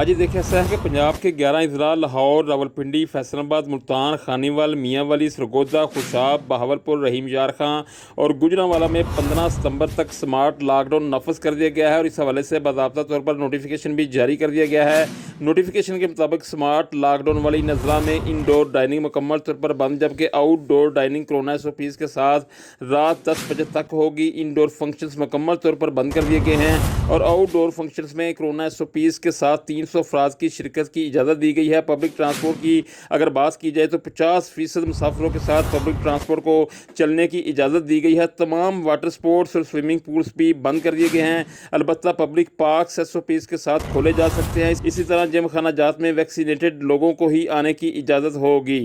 आज ही देखा ऐसा है कि पंजाब के 11 अजला लाहौर, रावलपिंडी, फैसलाबाद, मुल्तान, खानीवाल, मियांवाली, सरगोदा, खुशाब, बहावलपुर, रहीम यार खां और गुजरांवाला में 15 सितंबर तक स्मार्ट लॉकडाउन नाफज कर दिया गया है और इस हवाले से बाकायदा तौर पर नोटिफिकेशन भी जारी कर दिया गया है। नोटिफिकेशन के मुताबिक स्मार्ट लॉकडाउन वाली इन अजला में इनडोर डाइनिंग मुकम्मल तौर पर बंद, जबकि आउटडोर डाइनिंग कोरोना SOPs के साथ रात 10 बजे तक होगी। इनडोर फंक्शंस मुकम्मल तौर पर बंद कर दिए गए हैं और आउटडोर फंक्शंस में कोरोना SOPs के साथ 300 अफराद की शिरकत की इजाज़त दी गई है। पब्लिक ट्रांसपोर्ट की अगर बात की जाए तो 50% मुसाफिरों के साथ पब्लिक ट्रांसपोर्ट को चलने की इजाज़त दी गई है। तमाम वाटर स्पोर्ट्स और स्विमिंग पूल्स भी बंद कर दिए गए हैं। अलबत्ता पब्लिक पार्क SOPs के साथ खोले जा सकते हैं। इसी तरह जिम खाना जात में वैक्सीनेटेड लोगों को ही आने की इजाज़त होगी।